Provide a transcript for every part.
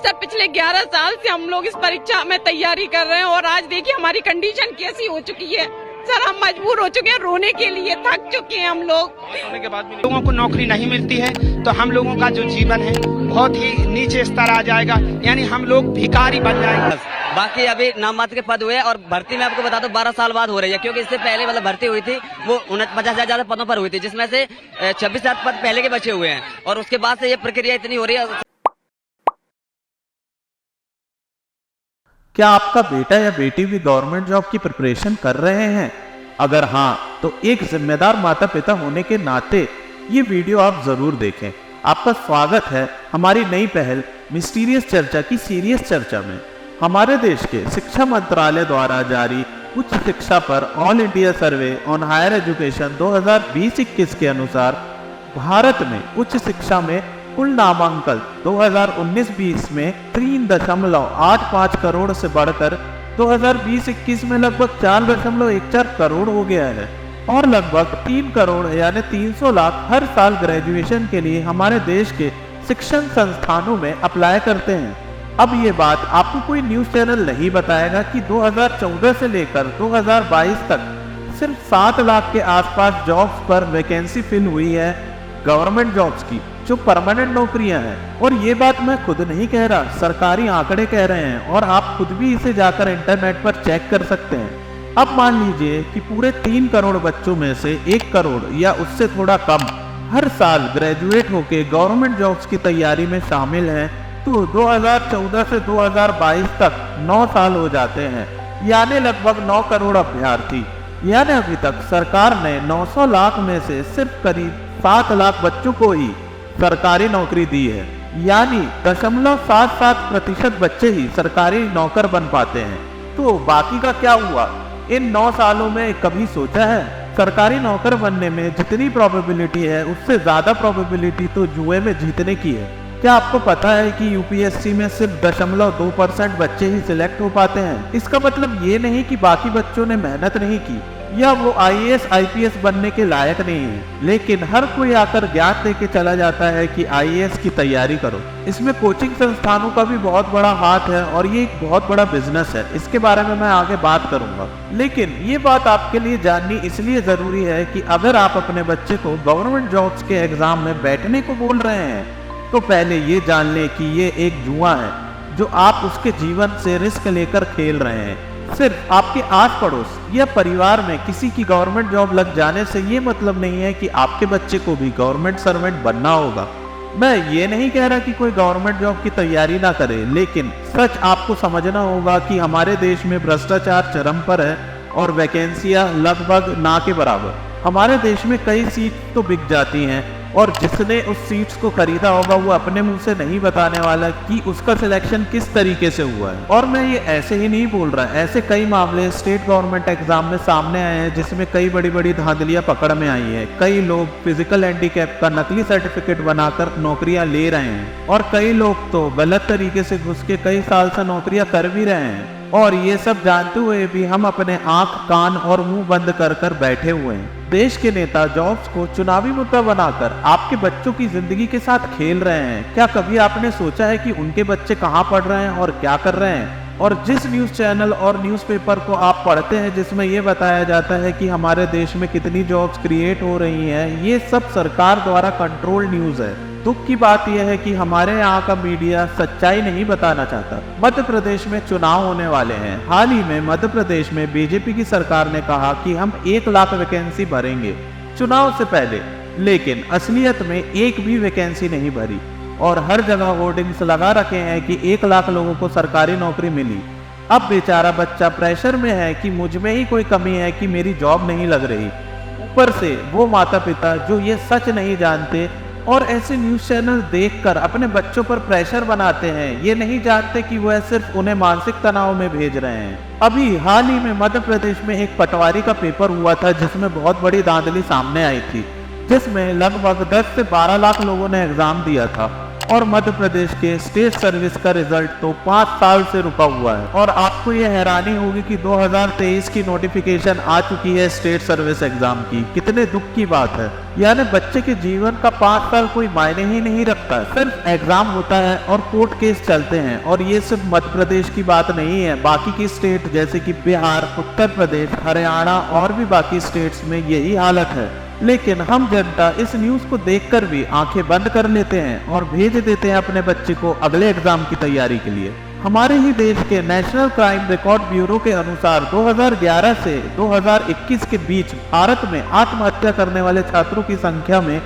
Sir पिछले 11 साल से हम लोग इस परीक्षा में तैयारी कर रहे हैं और आज देखिए हमारी कंडीशन कैसी हो चुकी है। सर हम मजबूर हो चुके हैं रोने के लिए, थक चुके हैं हम लोग। होने के बाद भी लोगों को नौकरी नहीं मिलती है तो हम लोगों का जो जीवन है बहुत ही नीचे स्तर आ जाएगा, यानी हम लोग भिखारी बन जाएंगे। बाकी अभी नाम मात्र के पद हुए और भर्ती में आपको बता दो 12 साल बाद हो रही है, क्योंकि इससे पहले मतलब भर्ती हुई थी वो 50,000 ज्यादा पदों पर हुई थी, जिसमें से 26,000 पद पहले के बचे हुए हैं और उसके बाद से ये प्रक्रिया इतनी हो रही है। क्या आपका बेटा या बेटी भी गवर्नमेंट जॉब की प्रिपरेशन कर रहे हैं? अगर हाँ, तो एक जिम्मेदार माता पिता होने के नाते ये वीडियो आप जरूर देखें। आपका स्वागत है हमारी नई पहल मिस्टीरियस चर्चा की सीरियस चर्चा में। हमारे देश के शिक्षा मंत्रालय द्वारा जारी उच्च शिक्षा पर all India survey on higher education 2020-21 के अनुसार भारत में उच्च शिक्षा में कुल नामांकन 2019-20 में 3.85 करोड़ से बढ़कर 2020-21 में लगभग 4.14 करोड़ हो गया है और लगभग 3 करोड़ यानी 300 लाख हर साल ग्रेजुएशन के लिए हमारे देश के शिक्षण संस्थानों में अप्लाई करते हैं। अब ये बात आपको कोई न्यूज चैनल नहीं बताएगा कि 2014 से लेकर 2022 तक सिर्फ 7 लाख के आसपास जॉब्स पर वैकेंसी फिल हुई है गवर्नमेंट जॉब्स की, जो परमानेंट नौकरियां हैं। और ये बात मैं खुद नहीं कह रहा, सरकारी आंकड़े कह रहे हैं और आप खुद भी इसे जाकर इंटरनेट पर चेक कर सकते हैं। अब मान लीजिए कि पूरे 3 करोड़ बच्चों में से 1 करोड़ या उससे थोड़ा कम हर साल ग्रेजुएट होके गवर्नमेंट जॉब्स की तैयारी में शामिल हैं, तो 2014 से 2022 तक 9 साल हो जाते हैं, यानी लगभग 9 करोड़ अभ्यर्थी। यानी अभी तक सरकार ने 900 लाख में से सिर्फ करीब 7 लाख बच्चों को ही सरकारी नौकरी दी है, यानी 0.77% बच्चे ही सरकारी नौकर बन पाते हैं। तो बाकी का क्या हुआ? इन 9 सालों में कभी सोचा है? सरकारी नौकर बनने में जितनी प्रोबेबिलिटी है उससे ज्यादा प्रोबेबिलिटी तो जुए में जीतने की है। क्या आपको पता है कि यूपीएससी में सिर्फ 0.2% बच्चे ही सिलेक्ट हो पाते हैं? इसका मतलब ये नहीं कि बाकी बच्चों ने मेहनत नहीं की या वो आईएएस आईपीएस बनने के लायक नहीं है, लेकिन हर कोई आकर ज्ञान देके चला जाता है कि आईएएस की तैयारी करो। इसमें कोचिंग संस्थानों का भी बहुत बड़ा हाथ है और ये एक बहुत बड़ा बिजनेस है। इसके बारे में मैं आगे बात करूंगा, लेकिन ये बात आपके लिए जाननी इसलिए जरूरी है कि अगर आप अपने बच्चे को गवर्नमेंट जॉब्स के एग्जाम में बैठने को बोल रहे हैं तो पहले ये जान लें कि ये एक जुआ है जो आप उसके जीवन से रिस्क लेकर खेल रहे हैं। सिर्फ आपके आस पड़ोस या परिवार में किसी की गवर्नमेंट जॉब लग जाने से ये मतलब नहीं है कि आपके बच्चे को भी गवर्नमेंट सर्वेंट बनना होगा। मैं ये नहीं कह रहा कि कोई गवर्नमेंट जॉब की तैयारी ना करे, लेकिन सच आपको समझना होगा कि हमारे देश में भ्रष्टाचार चरम पर है और वैकेंसियां लगभग ना के बराबर। हमारे देश में कई सीट तो बिक जाती हैं और जिसने उस सीट्स को खरीदा होगा वो अपने मुंह से नहीं बताने वाला कि उसका सिलेक्शन किस तरीके से हुआ है। और मैं ये ऐसे ही नहीं बोल रहा, ऐसे कई मामले स्टेट गवर्नमेंट एग्जाम में सामने आए हैं जिसमें कई बड़ी बड़ी धांधलियां पकड़ में आई है। कई लोग फिजिकल हैंडीकैप का नकली सर्टिफिकेट बनाकर नौकरियां ले रहे हैं और कई लोग तो गलत तरीके से घुस के कई साल से नौकरियां कर भी रहे हैं। और ये सब जानते हुए भी हम अपने आंख कान और मुंह बंद कर कर बैठे हुए हैं। देश के नेता जॉब्स को चुनावी मुद्दा बनाकर आपके बच्चों की जिंदगी के साथ खेल रहे हैं। क्या कभी आपने सोचा है कि उनके बच्चे कहाँ पढ़ रहे हैं और क्या कर रहे हैं? और जिस न्यूज चैनल और न्यूज़पेपर को आप पढ़ते हैं जिसमें ये बताया जाता है कि हमारे देश में कितनी जॉब्स क्रिएट हो रही हैं, ये सब सरकार द्वारा कंट्रोल न्यूज है। दुख की बात यह है कि हमारे यहाँ का मीडिया सच्चाई नहीं बताना चाहता। मध्य प्रदेश में चुनाव होने वाले हैं। हाल ही में मध्य प्रदेश में बीजेपी की सरकार ने कहा कि हम 1 लाख वैकेंसी भरेंगे चुनाव से पहले, लेकिन असलियत में एक भी वैकेंसी नहीं भरी और हर जगह होर्डिंग्स लगा रखे हैं कि 1 लाख लोगों को सरकारी नौकरी मिली। अब बेचारा बच्चा प्रेशर में है कि मुझ में ही कोई कमी है कि मेरी जॉब नहीं लग रही। ऊपर से वो माता पिता जो ये सच नहीं जानते और ऐसे न्यूज चैनल देखकर अपने बच्चों पर प्रेशर बनाते हैं, ये नहीं जानते कि वह सिर्फ उन्हें मानसिक तनाव में भेज रहे हैं। अभी हाल ही में मध्य प्रदेश में एक पटवारी का पेपर हुआ था जिसमें बहुत बड़ी धांधली सामने आई थी, जिसमें लगभग 10 से 12 लाख लोगों ने एग्जाम दिया था और मध्य प्रदेश के स्टेट सर्विस का रिजल्ट तो 5 साल से रुका हुआ है। और आपको ये हैरानी होगी कि 2023 की नोटिफिकेशन आ चुकी है स्टेट सर्विस एग्जाम की। कितने दुख की बात है, यानी बच्चे के जीवन का 5 साल कोई मायने ही नहीं रखता। सिर्फ एग्जाम होता है और कोर्ट केस चलते हैं। और ये सिर्फ मध्य प्रदेश की बात नहीं है, बाकी की स्टेट जैसे कि बिहार, उत्तर प्रदेश, हरियाणा और भी बाकी स्टेट्स में यही हालत है। लेकिन हम जनता इस न्यूज़ को देखकर भी आंखें बंद कर लेते हैं और भेज देते हैं अपने बच्चे को अगले एग्जाम की तैयारी के लिए। हमारे ही देश के नेशनल क्राइम रिकॉर्ड ब्यूरो के अनुसार 2011 से 2021 के बीच भारत में आत्महत्या करने वाले छात्रों की संख्या में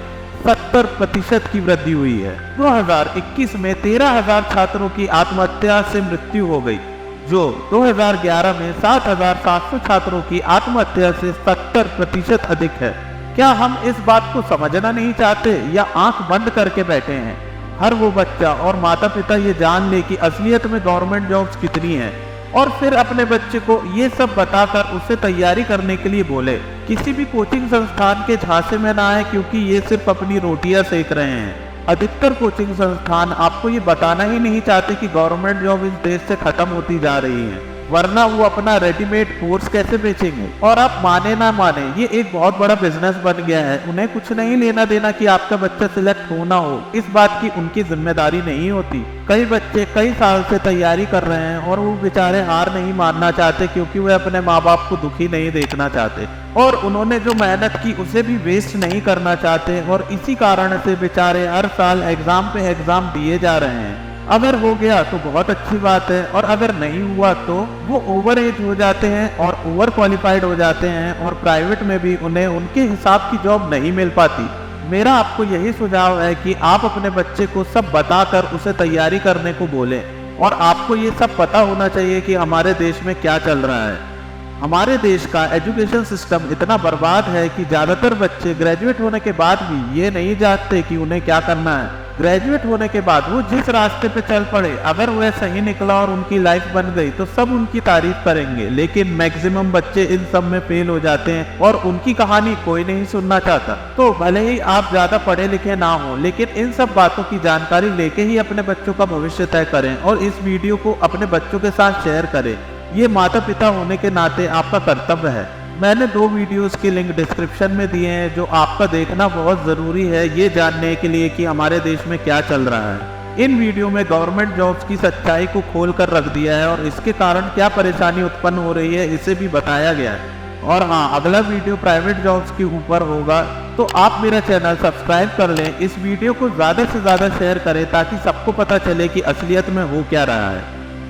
70% की वृद्धि हुई है। 2021 में 13,000 छात्रों की आत्महत्या से मृत्यु हो गई, जो 2011 में 7,700 छात्रों की आत्महत्या से 70% अधिक है। क्या हम इस बात को समझना नहीं चाहते या आंख बंद करके बैठे हैं? हर वो बच्चा और माता पिता ये जान ले कि असलियत में गवर्नमेंट जॉब्स कितनी हैं और फिर अपने बच्चे को ये सब बताकर उसे तैयारी करने के लिए बोले। किसी भी कोचिंग संस्थान के झांसे में ना आए, क्योंकि ये सिर्फ अपनी रोटियां सेक रहे हैं। अधिकतर कोचिंग संस्थान आपको ये बताना ही नहीं चाहते कि गवर्नमेंट जॉब इस देश से खत्म होती जा रही है, वरना वो अपना रेडीमेड कोर्स कैसे बेचेंगे। और आप माने ना माने, ये एक बहुत बड़ा बिजनेस बन गया है। उन्हें कुछ नहीं लेना देना कि आपका बच्चा सिलेक्ट हो ना हो, इस बात की उनकी जिम्मेदारी नहीं होती। कई बच्चे कई साल से तैयारी कर रहे हैं और वो बेचारे हार नहीं मानना चाहते, क्योंकि वे अपने माँ बाप को दुखी नहीं देखना चाहते और उन्होंने जो मेहनत की उसे भी वेस्ट नहीं करना चाहते। और इसी कारण से बेचारे हर साल एग्जाम पे एग्जाम दिए जा रहे हैं। अगर हो गया तो बहुत अच्छी बात है, और अगर नहीं हुआ तो वो ओवर एज हो जाते हैं और ओवर क्वालिफाइड हो जाते हैं और प्राइवेट में भी उन्हें उनके हिसाब की जॉब नहीं मिल पाती। मेरा आपको यही सुझाव है कि आप अपने बच्चे को सब बताकर उसे तैयारी करने को बोलें। और आपको ये सब पता होना चाहिए कि हमारे देश में क्या चल रहा है। हमारे देश का एजुकेशन सिस्टम इतना बर्बाद है कि ज़्यादातर बच्चे ग्रेजुएट होने के बाद भी ये नहीं जानते कि उन्हें क्या करना है। ग्रेजुएट होने के बाद वो जिस रास्ते पे चल पड़े, अगर वह सही निकला और उनकी लाइफ बन गई तो सब उनकी तारीफ करेंगे। लेकिन मैक्सिमम बच्चे इन सब में फेल हो जाते हैं और उनकी कहानी कोई नहीं सुनना चाहता। तो भले ही आप ज्यादा पढ़े लिखे ना हो, लेकिन इन सब बातों की जानकारी लेके ही अपने बच्चों का भविष्य तय करें और इस वीडियो को अपने बच्चों के साथ शेयर करें। ये माता पिता होने के नाते आपका कर्तव्य है। मैंने 2 वीडियोस के लिंक डिस्क्रिप्शन में दिए हैं, जो आपका देखना बहुत ज़रूरी है ये जानने के लिए कि हमारे देश में क्या चल रहा है। इन वीडियो में गवर्नमेंट जॉब्स की सच्चाई को खोल कर रख दिया है और इसके कारण क्या परेशानी उत्पन्न हो रही है इसे भी बताया गया है। और हाँ, अगला वीडियो प्राइवेट जॉब्स के ऊपर होगा, तो आप मेरा चैनल सब्सक्राइब कर लें। इस वीडियो को ज़्यादा से ज़्यादा शेयर करें ताकि सबको पता चले कि असलियत में हो क्या रहा है।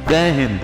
जय हिंद।